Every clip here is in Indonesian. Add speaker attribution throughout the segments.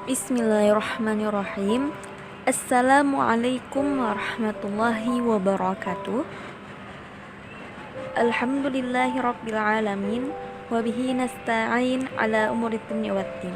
Speaker 1: Bismillahirrahmanirrahim. Assalamualaikum warahmatullahi wabarakatuh. Alhamdulillahirrabbilalamin. Wabihi nasta'in ala umuri dunya waddin.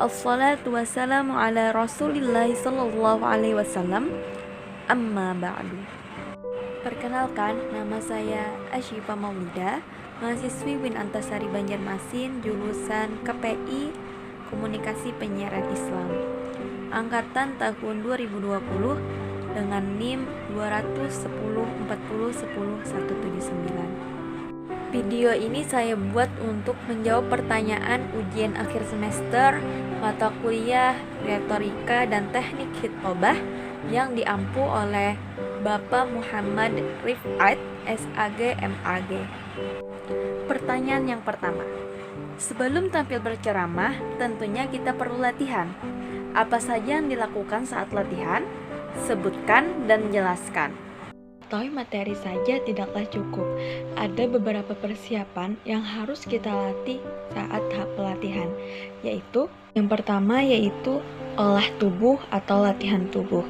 Speaker 1: Assalatu wassalamu ala rasulillahi sallallahu alaihi wasallam. Amma ba'du. Perkenalkan, nama saya Asyifa Maulida, mahasiswi Win Antasari Banjarmasin, jurusan KPI Komunikasi Penyiaran Islam, angkatan tahun 2020 dengan NIM 21040100179. Video ini saya buat untuk menjawab pertanyaan ujian akhir semester mata kuliah retorika dan teknik khitobah yang diampu oleh Bapak Muhammad Rifat SAG MAG. Pertanyaan yang pertama, sebelum tampil berceramah, tentunya kita perlu latihan. Apa saja yang dilakukan saat latihan? Sebutkan dan jelaskan. Mengetahui materi saja tidaklah cukup. Ada beberapa persiapan yang harus kita latih saat tahap pelatihan, yaitu yang pertama yaitu olah tubuh atau latihan tubuh.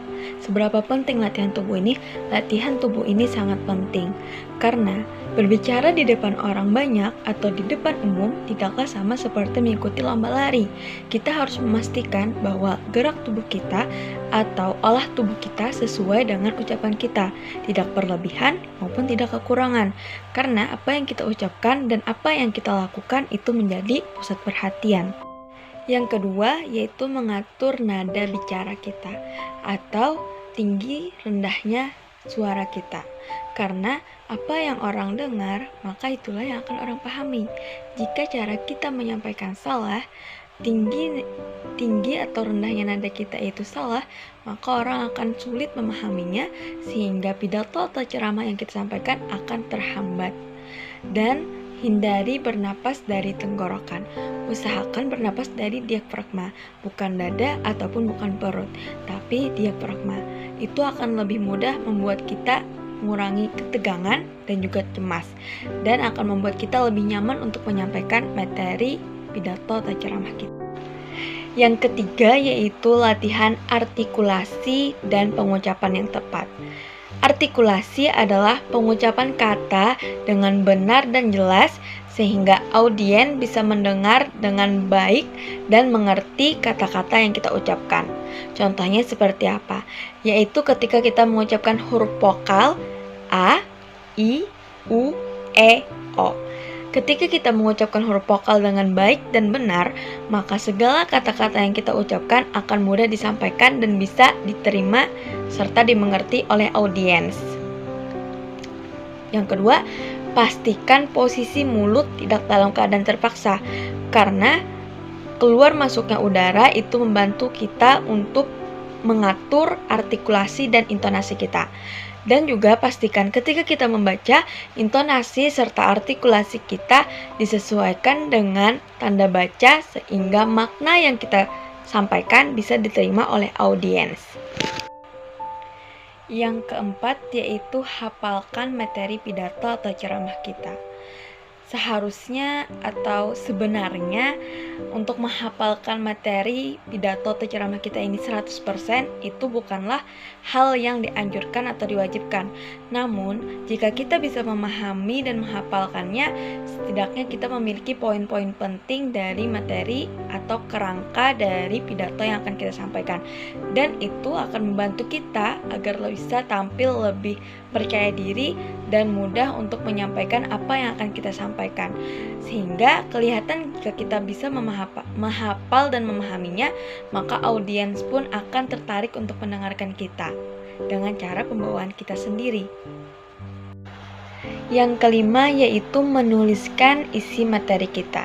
Speaker 1: Seberapa penting latihan tubuh ini? Latihan tubuh ini sangat penting karena berbicara di depan orang banyak atau di depan umum tidaklah sama seperti mengikuti lomba lari. Kita harus memastikan bahwa gerak tubuh kita atau olah tubuh kita sesuai dengan ucapan kita, tidak berlebihan maupun tidak kekurangan. Karena apa yang kita ucapkan dan apa yang kita lakukan itu menjadi pusat perhatian. Yang kedua yaitu mengatur nada bicara kita atau tinggi rendahnya suara kita. Karena apa yang orang dengar, maka itulah yang akan orang pahami. Jika cara kita menyampaikan salah, tinggi atau rendahnya nada kita itu salah, maka orang akan sulit memahaminya sehingga pidato atau ceramah yang kita sampaikan akan terhambat. Dan hindari bernapas dari tenggorokan. Usahakan bernapas dari diafragma, bukan dada ataupun bukan perut, tapi diafragma. Itu akan lebih mudah membuat kita mengurangi ketegangan dan juga cemas, dan akan membuat kita lebih nyaman untuk menyampaikan materi pidato atau ceramah kita. Yang ketiga yaitu latihan artikulasi dan pengucapan yang tepat. Artikulasi adalah pengucapan kata dengan benar dan jelas sehingga audiens bisa mendengar dengan baik dan mengerti kata-kata yang kita ucapkan. Contohnya seperti apa? Yaitu ketika kita mengucapkan huruf vokal A, I, U, E, O. Ketika kita mengucapkan huruf vokal dengan baik dan benar, maka segala kata-kata yang kita ucapkan akan mudah disampaikan dan bisa diterima serta dimengerti oleh audiens. Yang kedua, pastikan posisi mulut tidak dalam keadaan terpaksa, karena keluar masuknya udara itu membantu kita untuk mengatur artikulasi dan intonasi kita. Dan juga pastikan ketika kita membaca, intonasi serta artikulasi kita disesuaikan dengan tanda baca sehingga makna yang kita sampaikan bisa diterima oleh audiens. Yang keempat yaitu hafalkan materi pidato atau ceramah kita. Seharusnya atau sebenarnya untuk menghafalkan materi pidato atau ceramah kita ini 100% itu bukanlah hal yang dianjurkan atau diwajibkan. Namun, jika kita bisa memahami dan menghafalkannya, setidaknya kita memiliki poin-poin penting dari materi atau kerangka dari pidato yang akan kita sampaikan. Dan itu akan membantu kita agar bisa tampil lebih percaya diri dan mudah untuk menyampaikan apa yang akan kita sampaikan, sehingga kelihatan jika kita bisa menghafal dan memahaminya, maka audiens pun akan tertarik untuk mendengarkan kita dengan cara pembawaan kita sendiri. Yang kelima yaitu menuliskan isi materi kita.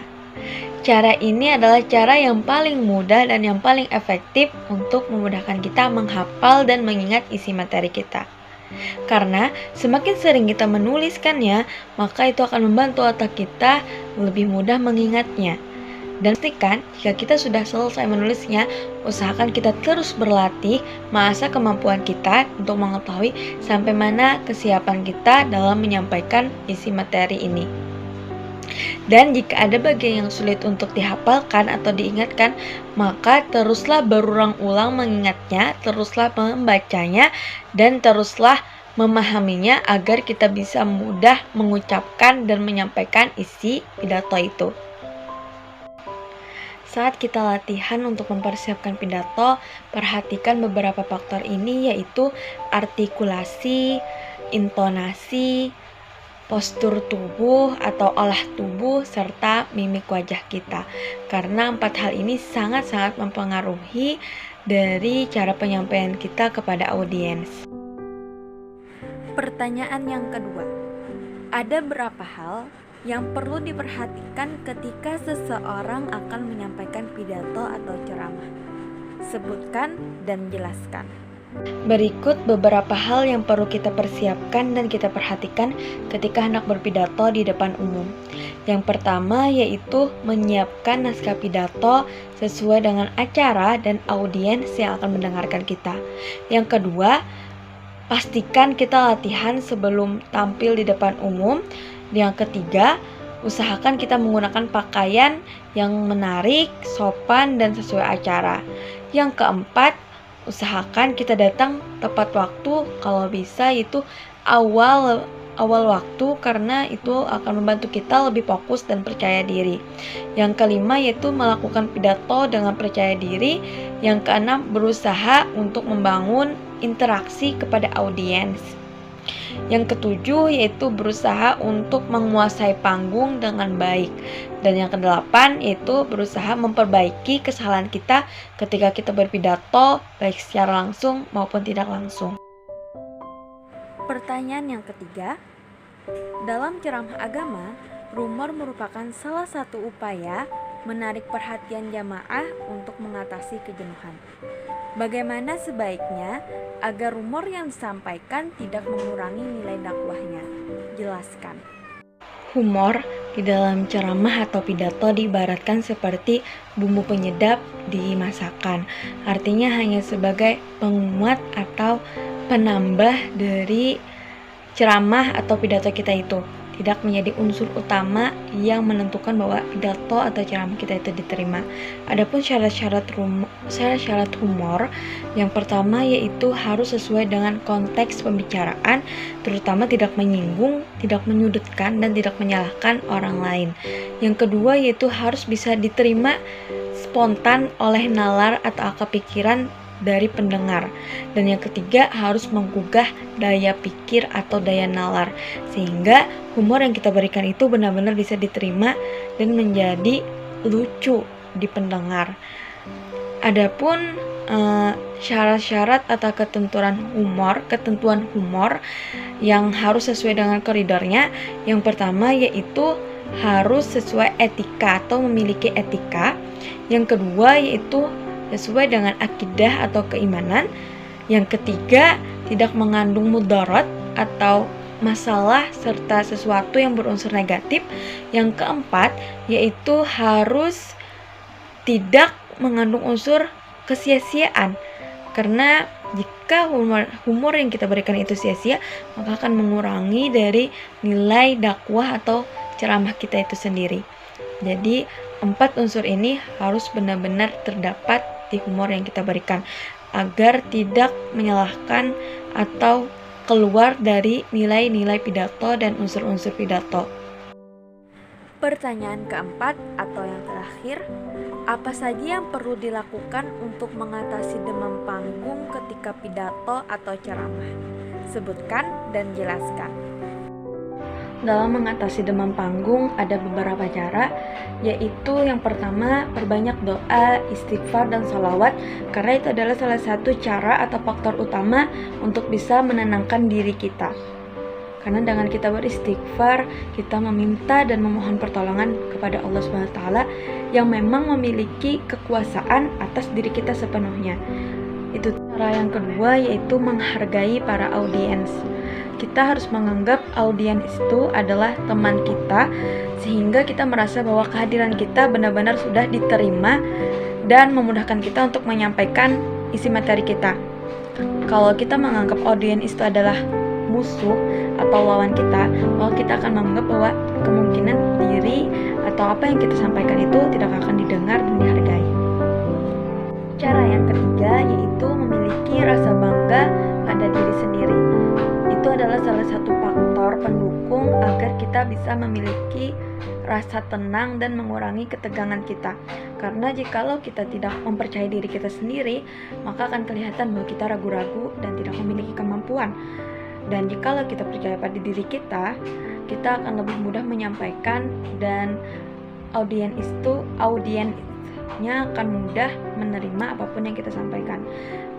Speaker 1: Cara ini adalah cara yang paling mudah dan yang paling efektif untuk memudahkan kita menghafal dan mengingat isi materi kita. Karena semakin sering kita menuliskannya, maka itu akan membantu otak kita lebih mudah mengingatnya. Dan pastikan jika kita sudah selesai menulisnya, usahakan kita terus berlatih mengasah kemampuan kita untuk mengetahui sampai mana kesiapan kita dalam menyampaikan isi materi ini. Dan jika ada bagian yang sulit untuk dihafalkan atau diingatkan, maka teruslah berulang-ulang mengingatnya, teruslah membacanya, dan teruslah memahaminya agar kita bisa mudah mengucapkan dan menyampaikan isi pidato itu. Saat kita latihan untuk mempersiapkan pidato, perhatikan beberapa faktor ini, yaitu artikulasi, intonasi, postur tubuh atau olah tubuh, serta mimik wajah kita. Karena 4 hal ini sangat-sangat mempengaruhi dari cara penyampaian kita kepada audiens. Pertanyaan yang kedua, ada berapa hal yang perlu diperhatikan ketika seseorang akan menyampaikan pidato atau ceramah? Sebutkan dan jelaskan. Berikut beberapa hal yang perlu kita persiapkan dan kita perhatikan ketika hendak berpidato di depan umum. Yang pertama yaitu menyiapkan naskah pidato sesuai dengan acara dan audiens yang akan mendengarkan kita. Yang kedua, pastikan kita latihan sebelum tampil di depan umum. Yang ketiga, usahakan kita menggunakan pakaian yang menarik, sopan, dan sesuai acara. Yang keempat, usahakan kita datang tepat waktu, kalau bisa itu awal waktu, karena itu akan membantu kita lebih fokus dan percaya diri. Yang kelima yaitu melakukan pidato dengan percaya diri. Yang keenam, berusaha untuk membangun interaksi kepada audiens. Yang ketujuh yaitu berusaha untuk menguasai panggung dengan baik. Dan yang kedelapan yaitu berusaha memperbaiki kesalahan kita ketika kita berpidato, baik secara langsung maupun tidak langsung. Pertanyaan yang ketiga, dalam ceramah agama, rumor merupakan salah satu upaya menarik perhatian jamaah untuk mengatasi kejenuhan. Bagaimana sebaiknya agar rumor yang disampaikan tidak mengurangi nilai dakwahnya? Jelaskan. Humor di dalam ceramah atau pidato diibaratkan seperti bumbu penyedap di masakan. Artinya hanya sebagai penguat atau penambah dari ceramah atau pidato kita itu, tidak menjadi unsur utama yang menentukan bahwa pidato atau ceramah kita itu diterima. Adapun syarat-syarat humor, yang pertama yaitu harus sesuai dengan konteks pembicaraan, terutama tidak menyinggung, tidak menyudutkan, dan tidak menyalahkan orang lain. Yang kedua yaitu harus bisa diterima spontan oleh nalar atau akal pikiran dari pendengar. Dan yang ketiga harus menggugah daya pikir atau daya nalar, sehingga humor yang kita berikan itu benar-benar bisa diterima dan menjadi lucu di pendengar. Adapun syarat-syarat atau ketentuan humor yang harus sesuai dengan koridornya, yang pertama yaitu harus sesuai etika atau memiliki etika. Yang kedua yaitu sesuai dengan akidah atau keimanan. Yang ketiga, tidak mengandung mudarat atau masalah serta sesuatu yang berunsur negatif. Yang keempat, yaitu harus tidak mengandung unsur kesia-siaan. Karena jika humor yang kita berikan itu sia-sia, maka akan mengurangi dari nilai dakwah atau ceramah kita itu sendiri. Jadi 4 unsur ini harus benar-benar terdapat di humor yang kita berikan agar tidak menyalahkan atau keluar dari nilai-nilai pidato dan unsur-unsur pidato. Pertanyaan keempat atau yang terakhir, apa saja yang perlu dilakukan untuk mengatasi demam panggung ketika pidato atau ceramah? Sebutkan dan jelaskan. Dalam mengatasi demam panggung ada beberapa cara, yaitu yang pertama, perbanyak doa, istighfar, dan sholawat, karena itu adalah salah satu cara atau faktor utama untuk bisa menenangkan diri kita. Karena dengan kita beristighfar, kita meminta dan memohon pertolongan kepada Allah SWT yang memang memiliki kekuasaan atas diri kita sepenuhnya. Itu cara yang kedua, yaitu menghargai para audiens. Kita harus menganggap audiens itu adalah teman kita, sehingga kita merasa bahwa kehadiran kita benar-benar sudah diterima dan memudahkan kita untuk menyampaikan isi materi kita. Kalau kita menganggap audiens itu adalah musuh atau lawan kita, maka kita akan menganggap bahwa kemungkinan diri atau apa yang kita sampaikan itu tidak akan didengar dan dihargai. Cara yang ketiga yaitu memiliki rasa bangga pada diri sendiri. Itu adalah salah satu faktor pendukung agar kita bisa memiliki rasa tenang dan mengurangi ketegangan kita. Karena jikalau kita tidak mempercayai diri kita sendiri, maka akan kelihatan bahwa kita ragu-ragu dan tidak memiliki kemampuan. Dan jikalau kita percaya pada diri kita akan lebih mudah menyampaikan, dan audiensnya akan mudah menerima apapun yang kita sampaikan.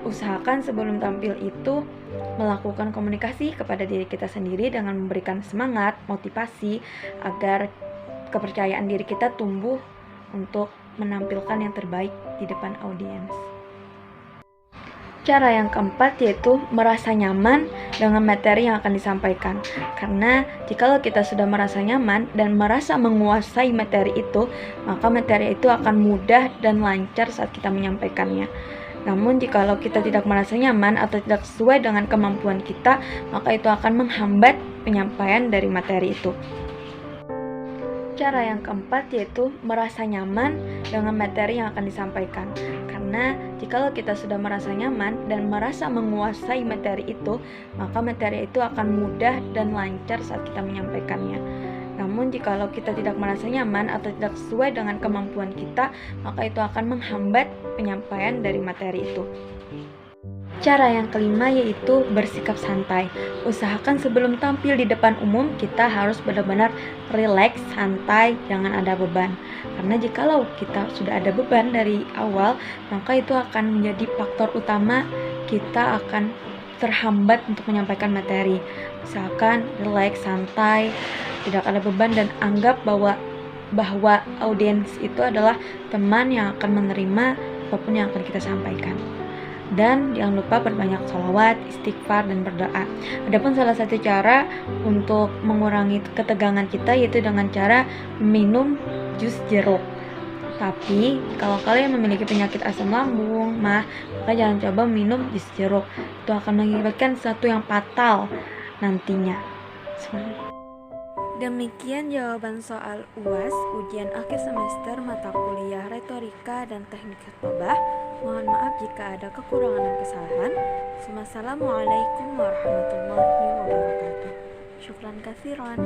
Speaker 1: Usahakan sebelum tampil itu melakukan komunikasi kepada diri kita sendiri dengan memberikan semangat, motivasi agar kepercayaan diri kita tumbuh untuk menampilkan yang terbaik di depan audiens. Cara yang keempat yaitu merasa nyaman dengan materi yang akan disampaikan. Karena jikalau kita sudah merasa nyaman dan merasa menguasai materi itu, maka materi itu akan mudah dan lancar saat kita menyampaikannya. Namun jikalau kita tidak merasa nyaman atau tidak sesuai dengan kemampuan kita, maka itu akan menghambat penyampaian dari materi itu. Cara yang keempat yaitu merasa nyaman dengan materi yang akan disampaikan. Karena jikalau kita sudah merasa nyaman dan merasa menguasai materi itu, maka materi itu akan mudah dan lancar saat kita menyampaikannya. Namun jikalau kita tidak merasa nyaman atau tidak sesuai dengan kemampuan kita, maka itu akan menghambat penyampaian dari materi itu. Cara yang kelima yaitu bersikap santai. Usahakan sebelum tampil di depan umum kita harus benar-benar rileks, santai, jangan ada beban. Karena jikalau kita sudah ada beban dari awal, maka itu akan menjadi faktor utama kita akan terhambat untuk menyampaikan materi. Usahakan rileks, santai, tidak ada beban, dan anggap bahwa audiens itu adalah teman yang akan menerima apapun yang akan kita sampaikan. Dan jangan lupa berbanyak sholawat, istighfar, dan berdoa. Adapun salah satu cara untuk mengurangi ketegangan kita yaitu dengan cara minum jus jeruk. Tapi kalau kalian memiliki penyakit asam lambung, maka jangan coba minum jus jeruk. Itu akan mengakibatkan sesuatu yang fatal nantinya. Demikian jawaban soal UAS, ujian akhir semester mata kuliah retorika dan teknik khotbah. Mohon maaf jika ada kekurangan dan kesalahan. Wassalamualaikum warahmatullahi wabarakatuh. Syukran katsiran.